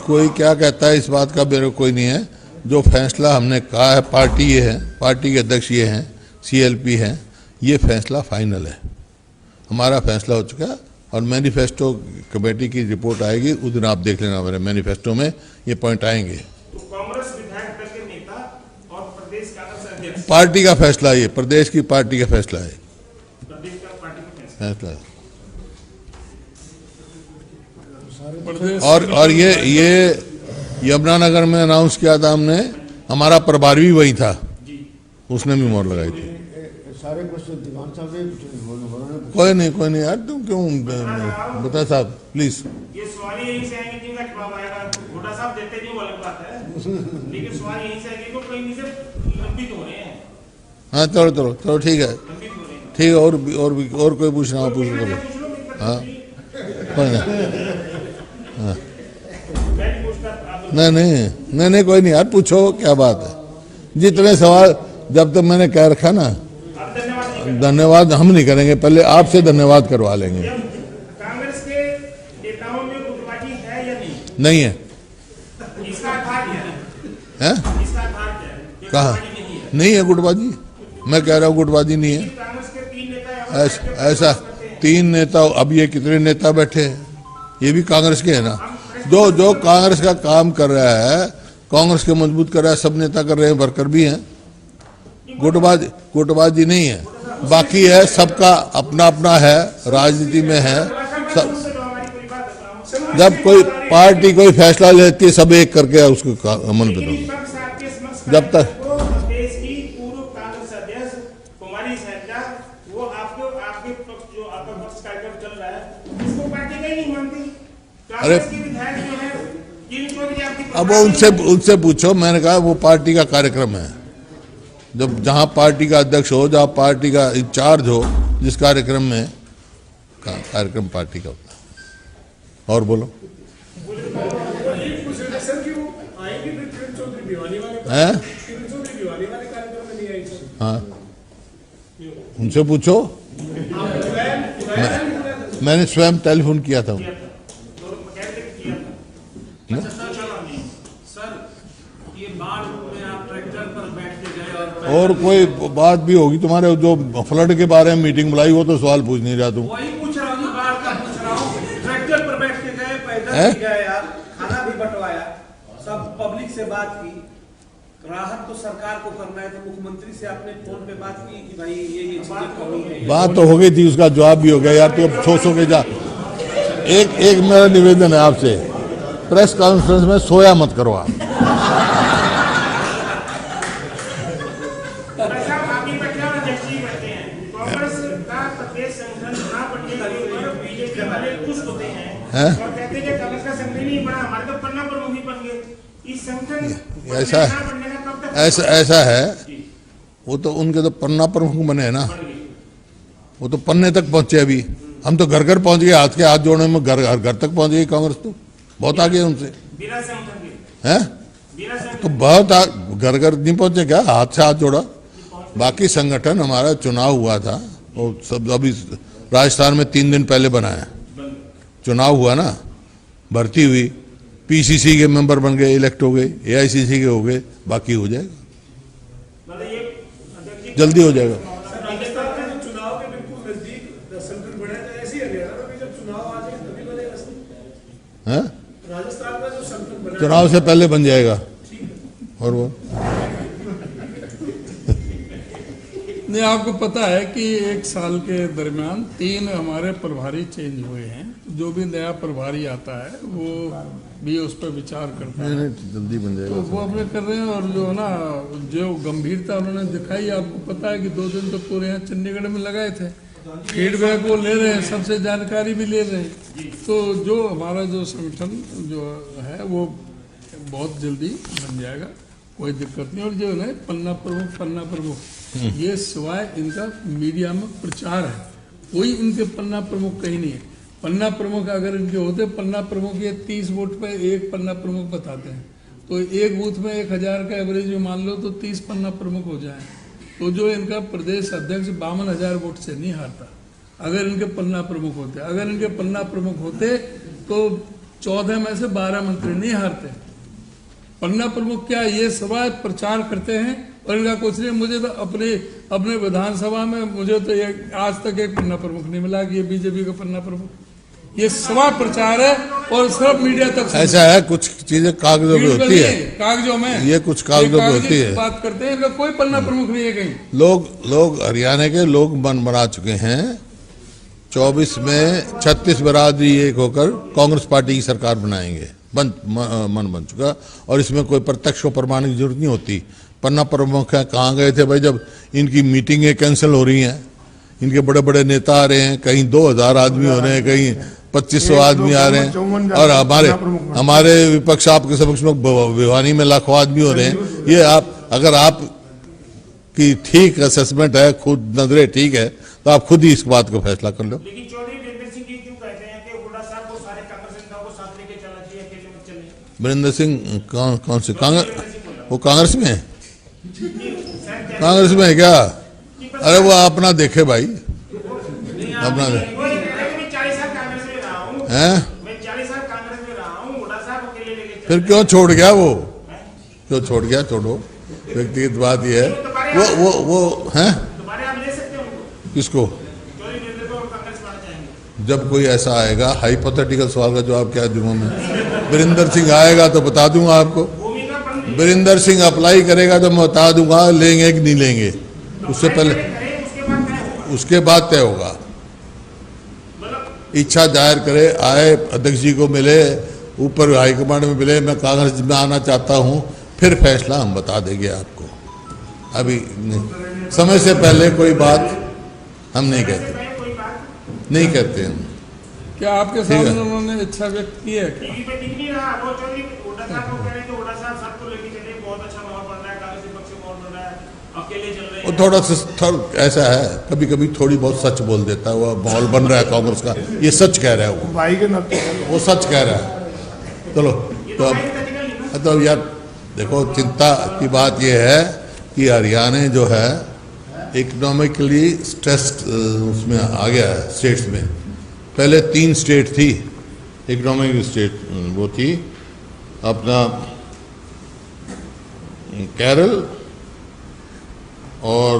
कोई क्या कहता है इस बात का मेरे कोई नहीं है। जो फैसला हमने कहा है, पार्टी ये है, पार्टी के अध्यक्ष ये हैं, CLP हैं, ये फैसला फाइनल है, हमारा फैसला हो चुका है और मैनिफेस्टो कमेटी की रिपोर्ट आएगी, उस दिन आप देख लेना, मेरे मैनिफेस्टो में ये पॉइंट आएंगे। तो कांग्रेस विधायक दल के नेता और प्रदेश कांग्रेस अध्यक्ष, पार्टी का फैसला है, ये प्रदेश की पार्टी का फैसला है, प्रदेश का पार्टी का फैसला फैसला है। प्रदेश और ये यमुनानगर में अनाउंस किया था हमने, हमारा प्रभारी भी वही था, उसने भी मोहर लगाई थी। सारे क्वेश्चन दीवान साहब कोई नहीं यार, तुम क्यों बता साहब प्लीज। ये सवाल यहीं से आएंगे जिनका जवाब आएगा, घोटा साहब देते नहीं वो अलग बात है, लेकिन सवाल यहीं से आएंगे तो कहीं से लंबित हो रहे हैं। हाँ चलो ठीक है, ठीक है। और कोई पूछना हो पूछ लो। हाँ कोई नहीं कोई नहीं यार, पूछो क्या बात है। जितने सवाल जब तक मैंने कह रखा ना, धन्यवाद हम नहीं करेंगे, पहले आपसे धन्यवाद करवा लेंगे। कांग्रेस के नेताओं में गुटबाजी है या नहीं? नहीं है। इसका आधार क्या है? हैं? इसका आधार क्या है? कहा नहीं है गुटबाजी, मैं कह रहा हूँ गुटबाजी नहीं है। कांग्रेस के 3 नेता ऐसा 3 नेता, अब ये कितने नेता बैठे हैं, ये भी कांग्रेस के हैं ना। जो कांग्रेस का काम कर रहा है, कांग्रेस के मजबूत कर रहा है, सब नेता कर रहे हैं, वर्कर भी हैं। गुटबाजी नहीं है, बाकी है सबका अपना अपना है, राजनीति में है सब। जब कोई पार्टी कोई फैसला लेती है, सब एक करके उसको अमल पे दो। जब तक देश की पूर्व कांग्रेस अध्यक्ष कुमारी सैलजा, वो आपके जो आपका पक्ष कार्यक्रम चल रहा है, इसको पार्टी का ही नहीं मानती। अरे कांग्रेस की विधायक जो है अब वो उनसे पूछो, मैंने कहा वो पार्टी का कार्यक्रम है। जब जहां पार्टी का अध्यक्ष हो, जहां पार्टी का इंचार्ज हो, जिस कार्यक्रम में कार्यक्रम पार्टी का होता है। और बोलो हैं? हाँ उनसे पूछो, मैंने स्वयं टेलीफोन किया था। और कोई बात भी होगी तुम्हारे जो फ्लड के बारे में मीटिंग बुलाई, वो तो सवाल पूछ नहीं रहा तुम। वही पूछ रहा हूँ, बाढ़ का पूछ रहा हूँ। ट्रैक्टर पर बैठ के गए, पैदल भी गए यार, खाना भी बंटवाया, सब पब्लिक से बात की। राहत तो सरकार को करना है, तो मुख्यमंत्री से आपने फोन पे बात की कि भाई ये चीजें कमी है। बात तो हो गई थी, उसका जवाब भी हो गया यार, तो अब सो के जा। एक मेरा निवेदन है आपसे, प्रेस कॉन्फ्रेंस में सोया मत करो आप। और कहते हैं कि कांग्रेस का संगठन नहीं बना, हमारे तो पन्ना प्रमुख ही बन गए। इस संगठन ऐसा है, वो तो उनके तो पन्ना प्रमुख बने हैं ना, वो तो पन्ने तक पहुंचे। अभी हम तो घर घर पहुंच गए, हाथ के हाथ जोड़ने में घर तक पहुंच गई कांग्रेस, तो बहुत आगे उनसे हैं। तो बहुत घर घर नहीं पहुंचे क्या, हाथ से हाथ जोड़ा। बाकी संगठन हमारा चुनाव हुआ था, वो सब अभी राजस्थान में 3 दिन पहले बना है। चुनाव हुआ ना, भर्ती हुई, पीसीसी के मेंबर बन गए, इलेक्ट हो गए, एआईसीसी के हो गए, बाकी हो जाएगा, जल्दी हो जाएगा। चुनाव के बिल्कुल नजदीक संगठन बने, ऐसे ही हरियाणा में जब चुनाव आ जाए तभी बनेगा। हैं? राजस्थान का जो संगठन बना, चुनाव से पहले बन जाएगा। और वो नहीं, आपको पता है कि 1 साल के दरमियान 3 हमारे प्रभारी चेंज हुए हैं। जो भी नया प्रभारी आता है वो भी उस पर विचार करता है, जल्दी बन जाएगा। तो वो अपने कर रहे हैं। और जो है ना, जो गंभीरता उन्होंने दिखाई, आपको पता है कि 2 दिन तो पूरे यहाँ चंडीगढ़ में लगाए थे, फीडबैक वो ले रहे हैं, सबसे जानकारी भी ले रहे हैं। तो जो हमारा जो संगठन जो है वो बहुत जल्दी बन जाएगा, कोई दिक्कत नहीं। और जो है पन्ना प्रमुख ये सिवाय इनका मीडिया में प्रचार है, कोई इनके पन्ना प्रमुख कहीं नहीं है। पन्ना प्रमुख अगर इनके होते, पन्ना प्रमुख ये 30 वोट पे एक पन्ना प्रमुख बताते हैं, तो एक बूथ में 1000 का एवरेज में मान लो तो 30 पन्ना प्रमुख हो जाए। तो जो इनका प्रदेश अध्यक्ष 52,000 वोट से नहीं हारता अगर इनके पन्ना प्रमुख होते। अगर इनके पन्ना प्रमुख होते तो 14 में से 12 मंत्री नहीं हारते। पन्ना प्रमुख क्या, ये सिवाय प्रचार करते हैं और इनका कुछ नहीं। मुझे तो अपने विधानसभा में मुझे तो ये आज तक एक पन्ना प्रमुख नहीं मिला कि ये बीजेपी का पन्ना प्रमुख। ये सवा प्रचार है और सिर्फ मीडिया तक ऐसा है, कुछ चीजें कागजों में होती है, कागजों में, ये कुछ कागजों में होती है, बात करते हैं। इनका कोई पन्ना प्रमुख नहीं है कहीं। लोग हरियाणा के लोग मन बना चुके हैं। 24 में 36 बिरादरी एक होकर कांग्रेस पार्टी की सरकार बनाएंगे, मन बन चुका। और इसमें कोई प्रत्यक्ष को प्रमाण की जरूरत नहीं होती। पन्ना प्रमुख है, कहाँ गए थे भाई जब इनकी मीटिंगें कैंसिल हो रही हैं, इनके बड़े बड़े नेता आ रहे हैं, कहीं 2000 आदमी हो रहे हैं, कहीं 2500 आदमी आ रहे हैं, और हमारे विपक्ष आपके समक्ष में भिवानी में लाखों आदमी हो रहे हैं। ये आप अगर आप की ठीक असेसमेंट है, खुद नजरे ठीक है, तो आप खुद ही इस बात को फैसला कर लो। लेकिन चौधरी वीरेंद्र सिंह क्यों कहते हैं कि हुड्डा साहब को सारे कांग्रेस नेताओं को साथ लेके चलना चाहिए, अकेले मत चलने? वीरेंद्र सिंह कौन से कांग्रेस? वो कांग्रेस में है? कांग्रेस में है क्या? अरे वो अपना देखे भाई, अपना देखे। फिर क्यों छोड़ गया वो? क्यों छोड़ गया? छोड़ो, व्यक्तिगत बात ये है। वो हैं किसको? जब कोई ऐसा आएगा, हाइपोथेटिकल सवाल का जवाब क्या दूंगा मैं? वीरेंद्र सिंह आएगा तो बता दूंगा आपको। वीरेंद्र सिंह अप्लाई करेगा तो मैं बता दूंगा लेंगे कि नहीं लेंगे। उससे पहले, उसके बाद तय होगा। इच्छा जाहिर करे, आए, अध्यक्ष जी को मिले, ऊपर हाईकमांड में मिले, मैं कांग्रेस में आना चाहता हूं, फिर फैसला हम बता देंगे आपको। अभी नहीं, समय से पहले कोई बात हम नहीं कहते, नहीं कहते हम। क्या आपके सामने उन्होंने इच्छा व्यक्त की है? वो थोड़ा ऐसा है, कभी कभी थोड़ी बहुत सच बोल देता है। वो माहौल बन रहा है कांग्रेस का, ये सच कह रहा है वो, भाई के नाते वो सच कह रहा है। चलो तो अब यार देखो, चिंता की बात यह है कि हरियाणा जो है इकोनॉमिकली स्ट्रेस्ड उसमें आ गया है स्टेट्स में। पहले 3 स्टेट थी इकोनॉमिक स्टेट, वो थी अपना केरल और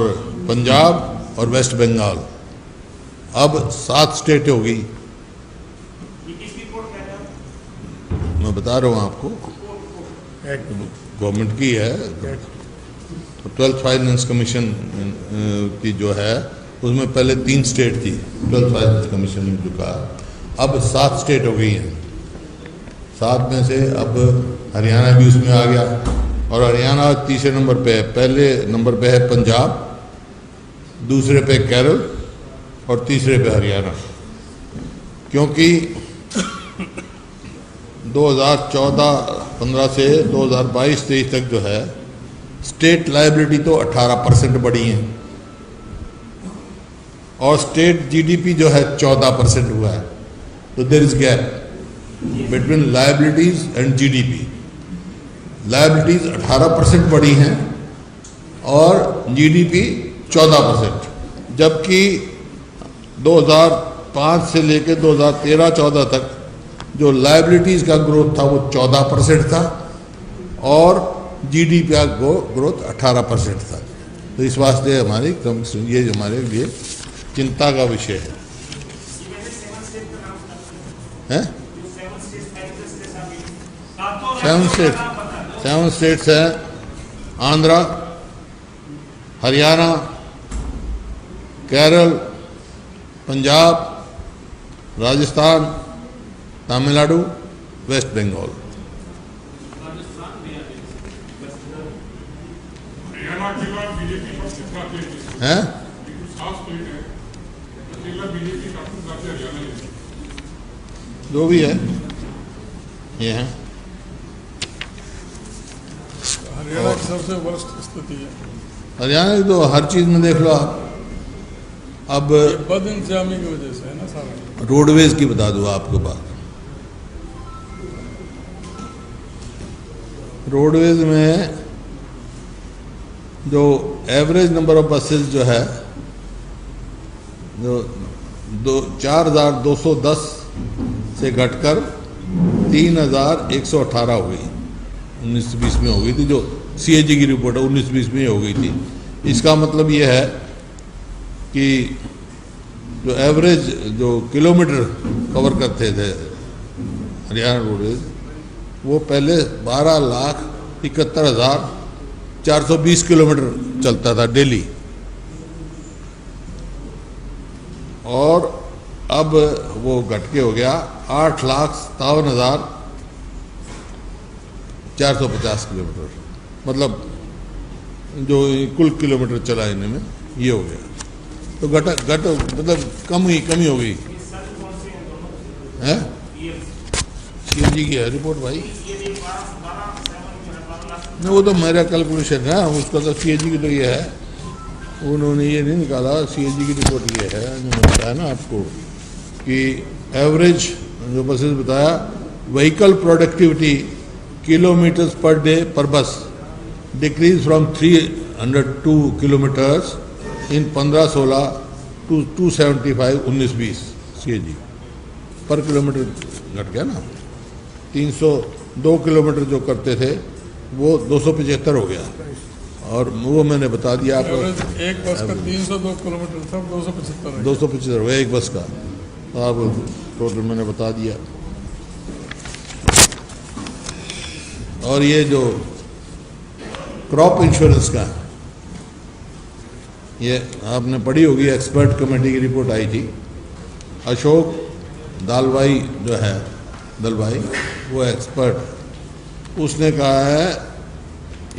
पंजाब और वेस्ट बंगाल। अब 7 स्टेट हो गई। मैं बता रहा हूँ आपको, गवर्नमेंट की है। तो 12th फाइनेंस कमीशन की जो है, उसमें पहले 3 स्टेट थी 12th फाइनेंस कमीशन में चुका, अब 7 स्टेट हो गई हैं। 7 में से अब हरियाणा भी उसमें आ गया, और हरियाणा तीसरे नंबर पे है। पहले नंबर पे है पंजाब, दूसरे पे केरल और तीसरे पे हरियाणा। क्योंकि 2014-15 से 2022-23 तक जो है स्टेट लायबिलिटी तो 18% बढ़ी है, और स्टेट जीडीपी जो है 14% हुआ है। तो there is gap between liabilities and GDP. Liabilities 18% बढ़ी हैं और जीडीपी 14%, जबकि 2005 से लेकर 2013-14 तक जो लायबिलिटीज का ग्रोथ था वो 14% था और जीडीपी का ग्रोथ 18% था। तो इस वास्ते हमारी ये हमारे लिए चिंता का विषय है। 7 स्टेट्स है, आंध्रा, हरियाणा, केरल, पंजाब, राजस्थान, तमिलनाडु, वेस्ट बंगाल। हैं? जो भी है ये है। हरियाणा की सबसे वर्स्ट स्थिति है। हरियाणा की तो हर चीज में देख लो आप। अब बद इंतजामी की वजह से है ना सारा। रोडवेज की बता दूं आपको बात। रोडवेज में जो एवरेज नंबर ऑफ बसेस जो है, जो 4210 से घटकर 3118 हो गई, 1920 में हो गई थी, जो सीएजी की रिपोर्ट है, 19-20 में हो गई थी। इसका मतलब ये है कि जो एवरेज जो किलोमीटर कवर करते थे हरियाणा रोडवेज, वो पहले 12,71,420 किलोमीटर चलता था डेली, और अब वो घट के हो गया 8,57,450 किलोमीटर। मतलब जो कुल किलोमीटर चला इनमें ये हो गया, तो घट मतलब कमी हो गई है। सीएजी की है रिपोर्ट भाई, नहीं वो तो मेरा कैलकुलेशन है, उसका तो सीएजी की तो ये है, उन्होंने ये नहीं निकाला। सीएजी की रिपोर्ट ये है जो मैं बताया ना आपको कि एवरेज जो बसेस बताया, vehicle productivity kilometres per day per bus decrease from 302 kilometres in 15-16 to 275 19-20 CAG पर किलोमीटर घट गया ना। 302 किलोमीटर जो करते थे वो 275 हो गया, और वो मैंने बता दिया आपको। एक बस का 302 किलोमीटर था, 275 275 हो गया एक बस का, आप टोटल मैंने बता दिया। और ये जो क्रॉप इंश्योरेंस का, ये आपने पढ़ी होगी, एक्सपर्ट कमेटी की रिपोर्ट आई थी। अशोक दलवाई जो है, दलवाई वो एक्सपर्ट, उसने कहा है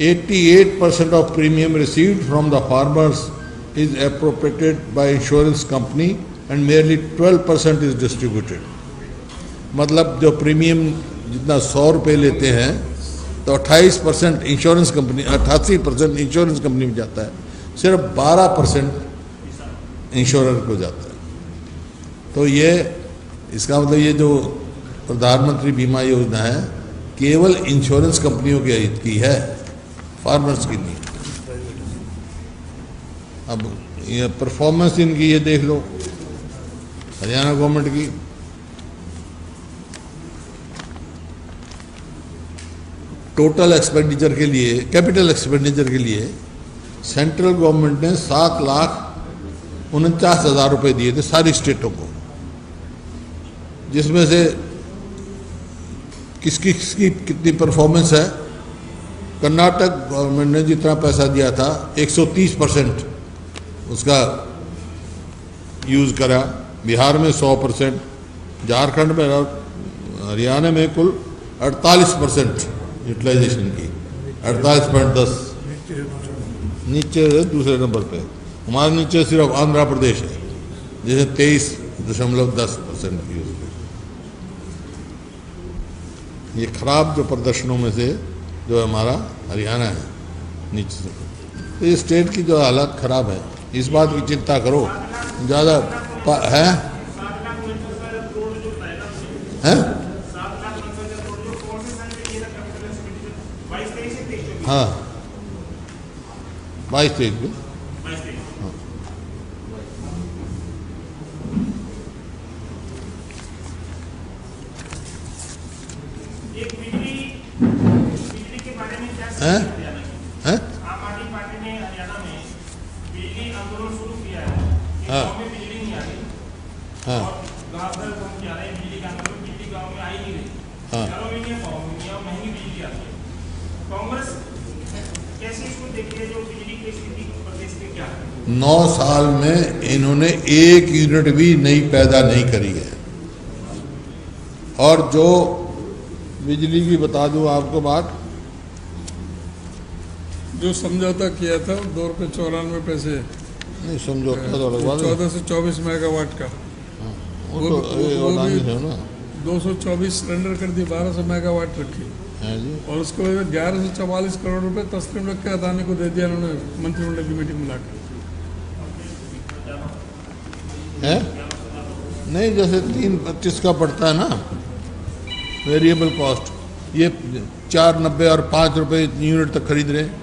88% of premium received from the farmers is appropriated by insurance company and merely 12% is distributed. मतलब जो प्रीमियम जितना 100 रुपये लेते हैं तो 28% इंश्योरेंस कंपनी, 88% इंश्योरेंस कंपनी में जाता है, सिर्फ 12% इंश्योरर को जाता है। तो ये इसका मतलब ये जो प्रधानमंत्री बीमा योजना है केवल इंश्योरेंस कंपनियों के हित की है, फार्मर्स की नहीं। अब ये परफॉर्मेंस इनकी ये देख लो हरियाणा गवर्नमेंट की, टोटल एक्सपेंडिचर के लिए, कैपिटल एक्सपेंडिचर के लिए सेंट्रल गवर्नमेंट ने 7,49,000 रुपये दिए थे सारी स्टेटों को, जिसमें से किसकी कितनी परफॉर्मेंस है। कर्नाटक गवर्नमेंट ने जितना पैसा दिया था 130% उसका यूज़ करा, बिहार में 100%, झारखंड में और हरियाणा में कुल 48% यूटिलाइजेशन की, 48.10। नीचे दूसरे नंबर पे हमारे नीचे सिर्फ आंध्र प्रदेश है जिसे 23.10% यूज। ये खराब जो प्रदर्शनों में से जो हमारा हरियाणा है नीचे से, तो ये स्टेट की जो हालत खराब है, इस बात की चिंता करो ज़्यादा है। हाँ 22-23 में हैं? आम आदमी पार्टी ने हरियाणा में बिजली आंदोलन शुरू किया है कि गांव में बिजली नहीं आ रही, हाँ और गांव भर घूम के आ रहे हैं बिजली का आंदोलन, बिजली गांव में आई नहीं रही, घरों में नहीं है, महंगी बिजली आती है। कांग्रेस कैसे इसको देखती है, जो बिजली की स्थिति प्रदेश में क्या है? 9 साल में इन्होंने 1 यूनिट भी नई पैदा नहीं करी है। और जो बिजली की बता दूं आपको बात, जो समझौता किया था 2 रुपये 94 पैसे, नहीं समझौता तो अलग बात है, 14 से 24 मेगावाट का, वो तो अडानी थे ना, 224 सिलेंडर कर दी, 1200 मेगावाट रखी, है जी। और उसके बाद 1144 करोड़ रुपए तस्लीम रख के अदानी को दे दिया उन्होंने मंत्रिमंडल की मीटिंग बुलाकर। है नहीं, जैसे 3.25 का पड़ता है ना वेरिएबल कॉस्ट, ये 4.90 और 5 रुपये यूनिट तक खरीद रहे हैं।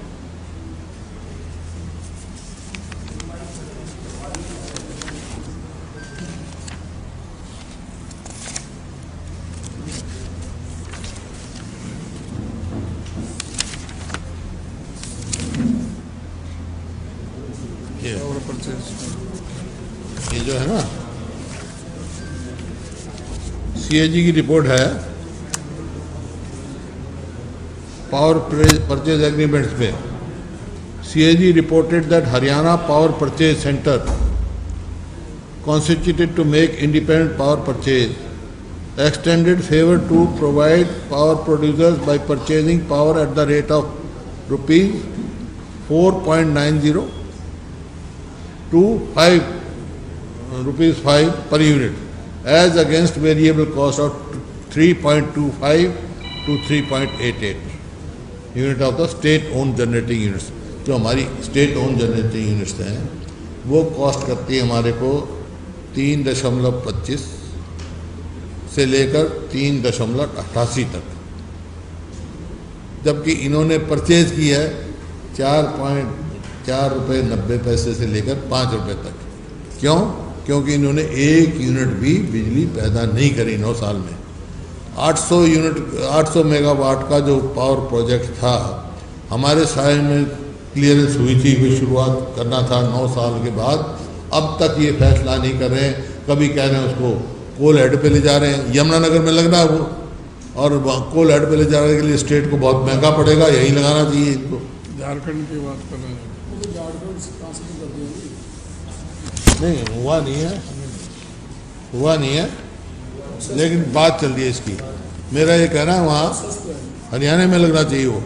सीएजी की रिपोर्ट है पावर परचेज एग्रीमेंट्स पे। CAG reported that Haryana power purchase centre constituted to make independent power purchase extended favor to provide power producers by purchasing power at the rate of rupees 4.90 to rupees 5 per unit, as against variable cost of 3.25 to 3.88 unit of the state-owned generating units। जो हमारी state-owned generating units हैं वो cost करती है हमारे को 3.25 से लेकर 3.88 तक, जबकि इन्होंने परचेज की है 4.4 रुपये 90 पैसे से लेकर 5 रुपये तक। क्यों? क्योंकि इन्होंने एक यूनिट भी बिजली पैदा नहीं करी 9 साल में। 800 मेगावाट का जो पावर प्रोजेक्ट था हमारे साइड में क्लियरेंस हुई थी, कोई शुरुआत करना था 9 साल के बाद। अब तक ये फैसला नहीं कर रहे हैं। कभी कह रहे हैं उसको कोल हेड पे ले जा रहे हैं, यमुनानगर में लगना है वो, और कोल हेड पे ले जाने के लिए स्टेट को बहुत महंगा पड़ेगा, यहीं लगाना चाहिए इनको। झारखंड की बात कर रहे हैं। नहीं हुआ नहीं है, लेकिन बात चल रही है इसकी। मेरा ये कहना है वहाँ हरियाणा में लगना चाहिए वो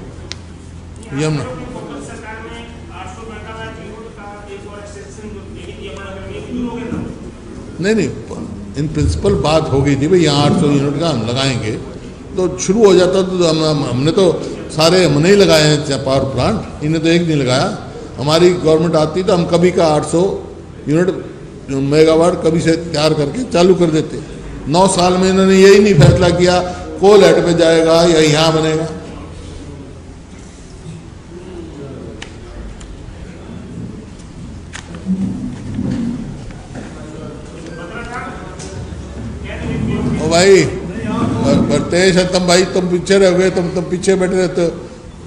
यमुना। नहीं, इन प्रिंसिपल बात हो गई थी भाई यहाँ 800 यूनिट का हम लगाएंगे, तो शुरू हो जाता तो हमने तो सारे हमने ही लगाए हैं पावर प्लांट, इन्हें तो एक नहीं लगाया। हमारी गवर्नमेंट आती तो हम कभी का 800 यूनिट मेगावाट कभी से तैयार करके चालू कर देते। 9 साल में इन्होंने यही नहीं फैसला किया कोल हेड पे जाएगा या यहाँ बनेगा। ओ भाई तेज है तुम भाई, तुम पीछे रह गए, तुम पीछे बैठे रहते हो।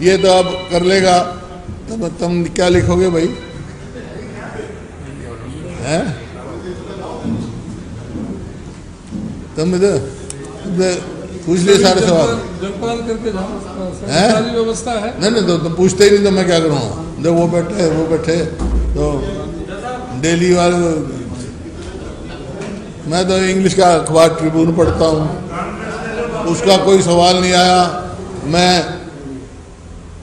ये तो अब कर लेगा, तुम क्या लिखोगे भाई? हैं? तुम इधर पूछ लिए सारे सवाल करके हैं? व्यवस्था है। नहीं तो तुम पूछते ही नहीं तो मैं क्या करूँगा? जब वो बैठे तो डेली वाले, मैं तो इंग्लिश का अखबार ट्रिब्यून पढ़ता हूँ, उसका कोई सवाल नहीं आया। मैं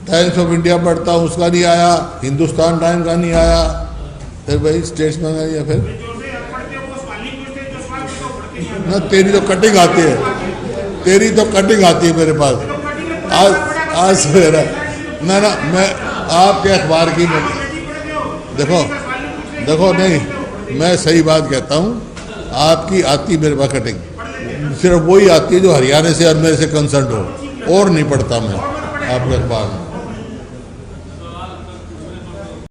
टाइम्स ऑफ इंडिया पढ़ता हूँ, उसका नहीं आया। हिंदुस्तान टाइम का नहीं आया। फिर भाई स्टेट्समैन का नहीं है। फिर ना तेरी तो कटिंग आती है, मेरे पास। आज सवेरा मैं आपके अखबार की देखो नहीं, मैं सही बात कहता हूँ। आपकी आती मेरे पास कटिंग, सिर्फ वही आती है जो हरियाणा से और मेरे से कंसर्न हो, और नहीं पढ़ता मैं आपके अखबार में।